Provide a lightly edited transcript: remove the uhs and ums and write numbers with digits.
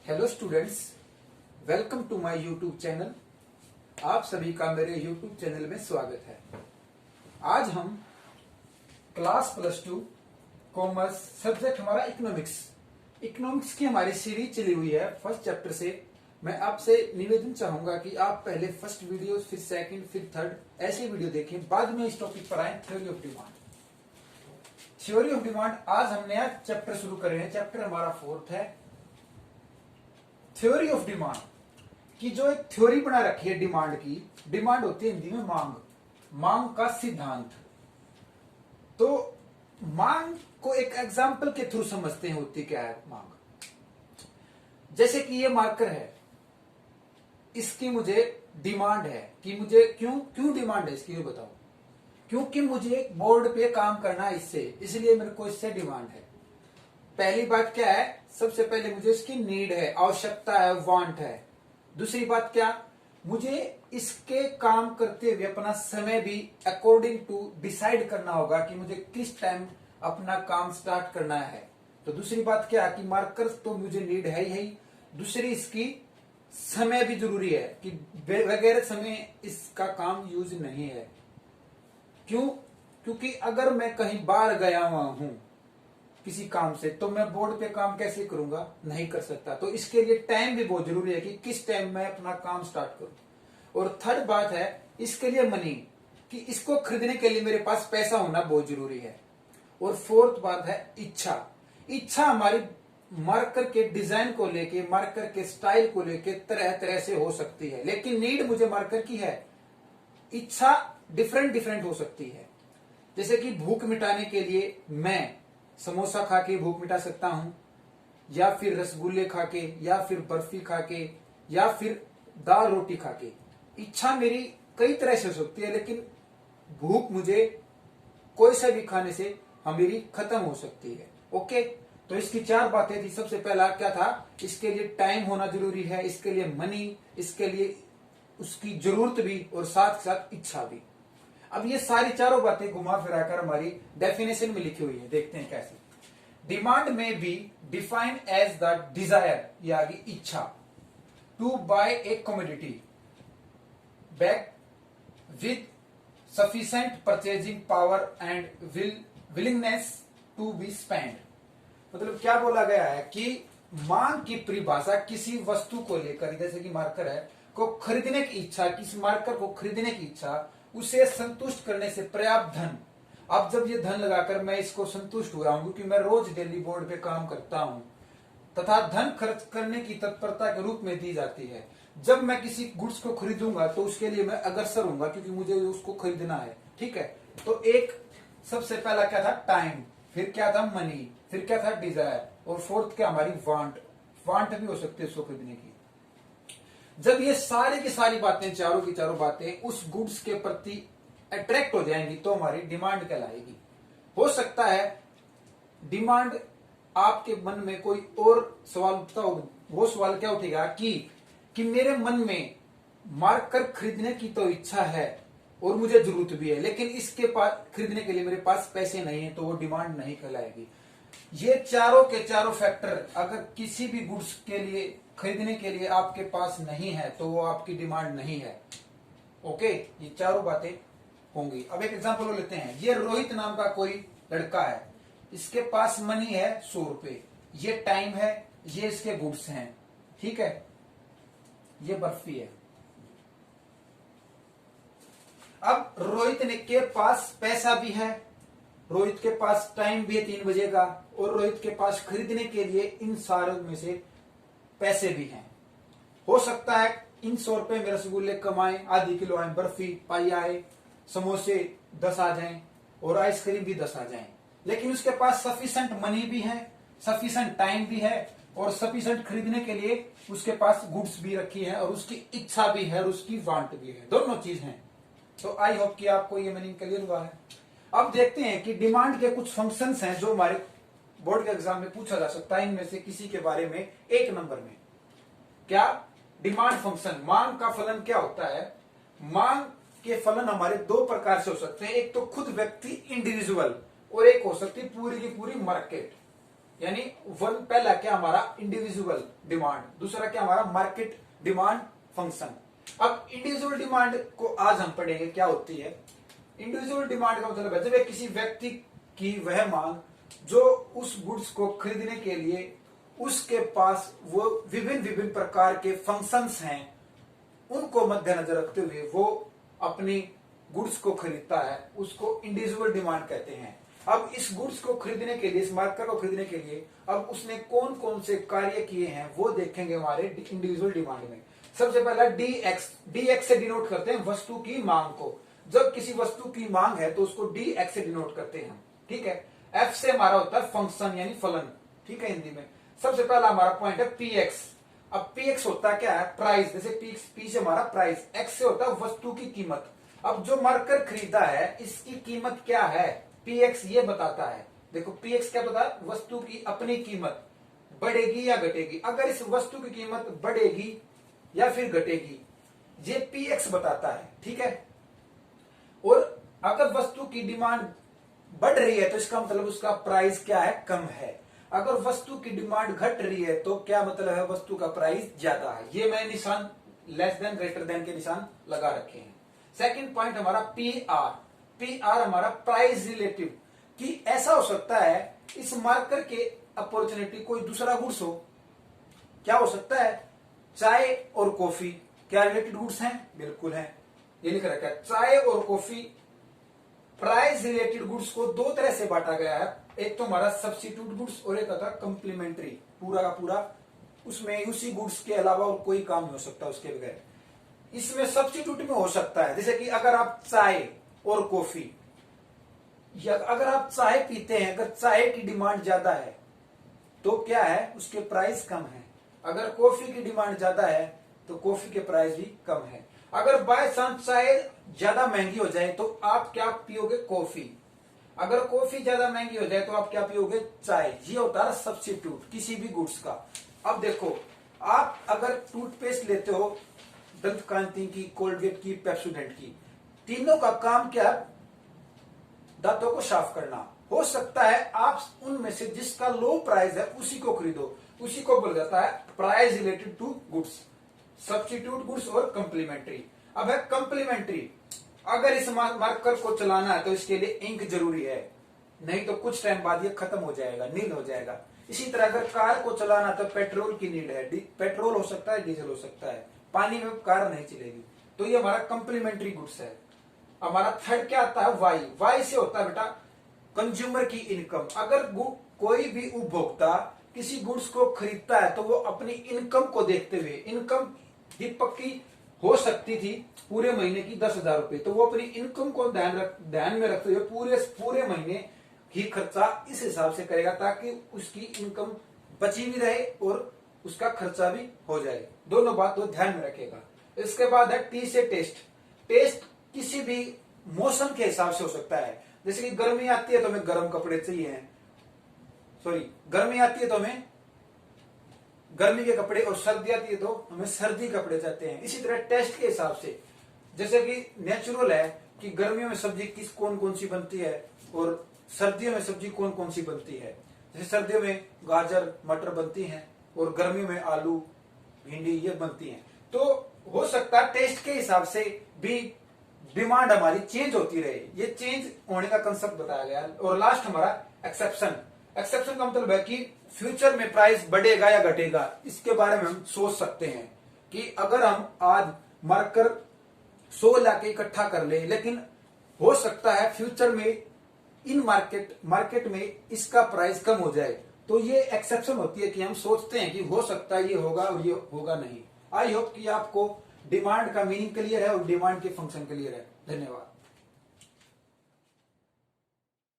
Hello students, welcome to my YouTube channel. आप सभी का मेरे यूट्यूब चैनल में स्वागत है। आज हम क्लास +2 कॉमर्स सब्जेक्ट हमारा इकोनॉमिक्स की हमारी सीरीज चली हुई है। फर्स्ट चैप्टर से मैं आपसे निवेदन चाहूंगा कि आप पहले फर्स्ट वीडियो, फिर सेकंड, फिर थर्ड ऐसे वीडियो देखें, बाद में इस टॉपिक पर आए theory of demand. Theory of demand आज हम नया चैप्टर शुरू कर रहे हैं। चैप्टर हमारा 4th है, थ्योरी ऑफ डिमांड की। जो एक थ्योरी बना रखी है डिमांड की। डिमांड होती है हिंदी में मांग का सिद्धांत। तो मांग को एक एग्जाम्पल के थ्रू समझते हैं होती क्या है मांग। जैसे कि ये मार्कर है, इसकी मुझे डिमांड है कि मुझे क्यों डिमांड है इसकी, ये बताओ। क्योंकि मुझे बोर्ड पे काम करना है इससे, इसलिए मेरे को इससे डिमांड है। पहली बात क्या है, सबसे पहले मुझे इसकी नीड है, आवश्यकता है, वांट है। दूसरी बात क्या, मुझे इसके काम करते हुए अपना समय भी अकॉर्डिंग टू डिसाइड करना होगा कि मुझे किस टाइम अपना काम स्टार्ट करना है। तो दूसरी बात क्या कि मार्कर्स तो मुझे नीड है ही, दूसरी इसकी समय भी जरूरी है कि वगैरह समय इसका काम यूज नहीं है। क्यों? क्योंकि अगर मैं कहीं बाहर गया हुआ हूं किसी काम से, तो मैं बोर्ड पे काम कैसे करूंगा, नहीं कर सकता। तो इसके लिए टाइम भी बहुत जरूरी है कि किस टाइम मैं अपना काम स्टार्ट करूं। और थर्ड बात है इसके लिए मनी, कि इसको खरीदने के लिए मेरे पास पैसा होना बहुत जरूरी है। और फोर्थ बात है इच्छा हमारी मार्कर के डिजाइन को लेके, मार्कर के स्टाइल को लेके तरह तरह से हो सकती है, लेकिन नीड मुझे मार्कर की है। इच्छा डिफरेंट हो सकती है। जैसे कि भूख मिटाने के लिए मैं समोसा खा के भूख मिटा सकता हूं, या फिर रसगुल्ले खा के, या फिर बर्फी खा के, या फिर दाल रोटी खा के। इच्छा मेरी कई तरह से हो सकती है, लेकिन भूख मुझे कोई सा भी खाने से मेरी खत्म हो सकती है। ओके, तो इसकी 4 बातें थी। सबसे पहला क्या था, इसके लिए टाइम होना जरूरी है, इसके लिए मनी, इसके लिए उसकी जरूरत भी, और साथ साथ इच्छा भी। अब ये सारी चारों बातें घुमा फिराकर हमारी डेफिनेशन में लिखी हुई है, देखते हैं कैसे। डिमांड में be defined as the desire, या आगे इच्छा, to buy a commodity back with sufficient purchasing power and willingness to be spend. मतलब क्या बोला गया है कि मांग की परिभाषा किसी वस्तु को लेकर, जैसे कि मार्कर है, को खरीदने की इच्छा, किसी मार्कर को खरीदने की इच्छा, उसे संतुष्ट करने से पर्याप्त धन। अब जब ये धन लगाकर मैं इसको संतुष्ट हुआ हूं, क्योंकि मैं रोज डेली बोर्ड पे काम करता हूं, तथा धन खर्च करने की तत्परता के रूप में दी जाती है। जब मैं किसी गुड्स को खरीदूंगा तो उसके लिए मैं अग्रसर हूंगा, क्योंकि मुझे उसको खरीदना है। ठीक है, तो एक सबसे पहला क्या था, टाइम, फिर क्या था, मनी, फिर क्या था, डिजायर, और फोर्थ क्या हमारी वांट भी हो सकती है उसको खरीदने की। जब ये सारी की सारी बातें, चारों की चारों बातें उस गुड्स के प्रति अट्रैक्ट हो जाएंगी, तो हमारी डिमांड कहलाएगी। हो सकता है डिमांड आपके मन में कोई और सवाल उठता हो, वो सवाल क्या उठेगा कि मेरे मन में मार्कर खरीदने की तो इच्छा है और मुझे जरूरत भी है, लेकिन इसके पास खरीदने के लिए मेरे पास पैसे नहीं है, तो वो डिमांड नहीं कहलाएगी। ये चारों के चारों फैक्टर अगर किसी भी गुड्स के लिए खरीदने के लिए आपके पास नहीं है, तो वो आपकी डिमांड नहीं है। ओके, ये चारों बातें होंगी। अब एक एग्जांपल लेते हैं। ये रोहित नाम का कोई लड़का है, इसके पास मनी है 100 रुपए, ये टाइम है, ये इसके गुड्स हैं। ठीक है, ये बर्फी है। अब रोहित ने के पास पैसा भी है, रोहित के पास टाइम भी है 3 बजे का, और रोहित के पास खरीदने के लिए इन सारों में से पैसे भी हैं। हो सकता है इन 100 रुपए में रसगुल्ले कमाए, आधी किलो आए, बर्फी पाई आए, समोसे 10 आ जाएं, और आइसक्रीम भी 10 आ जाएं। लेकिन उसके पास सफिशिएंट मनी भी है, सफिशिएंट टाइम भी है, और सफिशिएंट खरीदने के लिए उसके पास गुड्स भी रखी है, और उसकी इच्छा भी है, और उसकी वांट भी है, दोनों चीज हैं। तो आई होप कि आपको ये मीनिंग क्लियर हुआ है। अब देखते हैं कि डिमांड के कुछ फंक्शंस हैं जो हमारे बोर्ड के एग्जाम में पूछा जा सकता है। इनमें से किसी के बारे में 1 नंबर में क्या, डिमांड फंक्शन, मांग का फलन क्या होता है। मांग के फलन हमारे 2 प्रकार से हो सकते हैं। एक तो खुद व्यक्ति इंडिविजुअल, और एक हो सकती है पूरी की पूरी मार्केट। यानी वन पहला क्या हमारा इंडिविजुअल डिमांड, दूसरा क्या हमारा मार्केट डिमांड फंक्शन। अब इंडिविजुअल डिमांड को आज हम पढ़ेंगे क्या होती है। इंडिविजुअल डिमांड का मतलब है जब एक किसी व्यक्ति की वह मांग जो उस गुड्स को खरीदने के लिए उसके पास वो विभिन्न विभिन्न प्रकार के फंक्शंस हैं, उनको मद्देनजर रखते हुए वो अपनी गुड्स को खरीदता है, उसको इंडिविजुअल डिमांड कहते हैं। अब इस गुड्स को खरीदने के लिए, इस मार्केट को खरीदने के लिए अब उसने कौन कौन से कार्य किए हैं वो देखेंगे हमारे इंडिविजुअल डिमांड में। सबसे पहला डीएक्स से डिनोट करते हैं वस्तु की मांग को। जब किसी वस्तु की मांग है तो उसको डीएक्स से डिनोट करते हैं, ठीक है। एफ से हमारा होता है फंक्शन यानी फलन, ठीक है हिंदी में। सबसे पहला हमारा पॉइंट है पीएक्स। अब पीएक्स होता क्या है, प्राइस। जैसे पी से हमारा प्राइस, एक्स से होता है वस्तु की कीमत। अब जो मार्कर खरीदा है इसकी कीमत क्या है, पीएक्स ये बताता है। देखो पीएक्स क्या बताता है, वस्तु की अपनी कीमत बढ़ेगी या घटेगी। अगर इस वस्तु की कीमत बढ़ेगी या फिर घटेगी ये पीएक्स बताता है, ठीक है। और अगर वस्तु की डिमांड बढ़ रही है तो इसका मतलब उसका प्राइस क्या है, कम है। अगर वस्तु की डिमांड घट रही है तो क्या मतलब है, वस्तु का प्राइस ज्यादा है। ये मैं निशान लेस देन ग्रेटर देन के निशान लगा रखे हैं। सेकंड पॉइंट हमारा पीआर। पीआर हमारा प्राइस रिलेटिव, कि ऐसा हो सकता है इस मार्कर के अपॉर्चुनिटी कोई दूसरा गुड्स हो। क्या हो सकता है, चाय और कॉफी क्या रिलेटेड गुड्स हैं, बिल्कुल हैं। ये लिख रखा है चाय और कॉफी प्राइस रिलेटेड गुड्स को दो तरह से बांटा गया है। एक तो हमारा सब्स्टिट्यूट गुड्स और एक आता है कंप्लीमेंट्री, पूरा का पूरा उसमें उसी गुड्स के अलावा और कोई काम नहीं हो सकता उसके बगैर। इसमें सब्स्टिट्यूट में हो सकता है, जैसे कि अगर आप चाय और कॉफी, या अगर आप चाय पीते हैं, अगर चाय की डिमांड ज्यादा है तो क्या है, उसके प्राइस कम है। अगर कॉफी की डिमांड ज्यादा है तो कॉफी के प्राइस भी कम है। अगर बाय चांस चाय ज्यादा महंगी हो जाए तो आप क्या पियोगे, कॉफी। अगर कॉफी ज्यादा महंगी हो जाए तो आप क्या पियोगे, चाय। ये होता है सब्स्टिट्यूट किसी भी गुड्स का। अब देखो आप अगर टूथपेस्ट लेते हो, दंत कांति की, कोलगेट की, पेप्सोडेंट की, तीनों का काम क्या है, दांतों को साफ करना। हो सकता है आप उनमें से जिसका लो प्राइस है उसी को खरीदो, उसी को बोला जाता है price related to goods, substitute goods और कंप्लीमेंट्री। अब है कंप्लीमेंट्री। अगर इस मार्कर को चलाना है तो इसके लिए इंक जरूरी है, नहीं तो कुछ टाइम बाद ये खत्म हो जाएगा, नील हो जाएगा। इसी तरह अगर कार को चलाना तो पेट्रोल की नीड है, पेट्रोल हो सकता है, डीजल हो सकता है, पानी में कार नहीं चलेगी। तो ये हमारा कंप्लीमेंट्री गुड्स है। हमारा थर्ड क्या आता है, वाई। वाई से होता है बेटा कंज्यूमर की इनकम। अगर कोई भी उपभोक्ता किसी गुड्स को खरीदता है तो वो अपनी इनकम को देखते हुए, इनकम दीपक की हो सकती थी पूरे महीने की 10,000 रुपए, तो वो अपनी इनकम को ध्यान में रखते हुए पूरे महीने ही खर्चा इस हिसाब से करेगा ताकि उसकी इनकम बची भी रहे और उसका खर्चा भी हो जाए। दोनों बात वो ध्यान में रखेगा। इसके बाद है टी से टेस्ट। टेस्ट किसी भी मौसम के हिसाब से हो सकता है। जैसे कि गर्मी आती है तो हमें गर्म कपड़े चाहिए, गर्मी आती है तो हमें गर्मी के कपड़े, और सर्दी आती है तो हमें सर्दी कपड़े चाहते हैं। इसी तरह टेस्ट के हिसाब से, जैसे कि नेचुरल है कि गर्मियों में सब्जी कौन कौन सी बनती है और सर्दियों में सब्जी कौन कौन सी बनती है। जैसे सर्दियों में गाजर मटर बनती हैं और गर्मियों में आलू भिंडी ये बनती हैं। तो हो सकता है टेस्ट के हिसाब से भी डिमांड हमारी चेंज होती रहे। ये चेंज होने का कंसेप्ट बताया गया। और लास्ट हमारा एक्सेप्शन। एक्सेप्शन का मतलब है कि फ्यूचर में प्राइस बढ़ेगा या घटेगा, इसके बारे में हम सोच सकते हैं कि अगर हम आज मार्कर 100 लाके इकट्ठा कर ले, लेकिन हो सकता है फ्यूचर में इन मार्केट में इसका प्राइस कम हो जाए, तो ये एक्सेप्शन होती है कि हम सोचते हैं कि हो सकता है ये होगा और ये होगा नहीं। आई होप कि आपको डिमांड का मीनिंग क्लियर है और डिमांड के फंक्शन क्लियर है। धन्यवाद।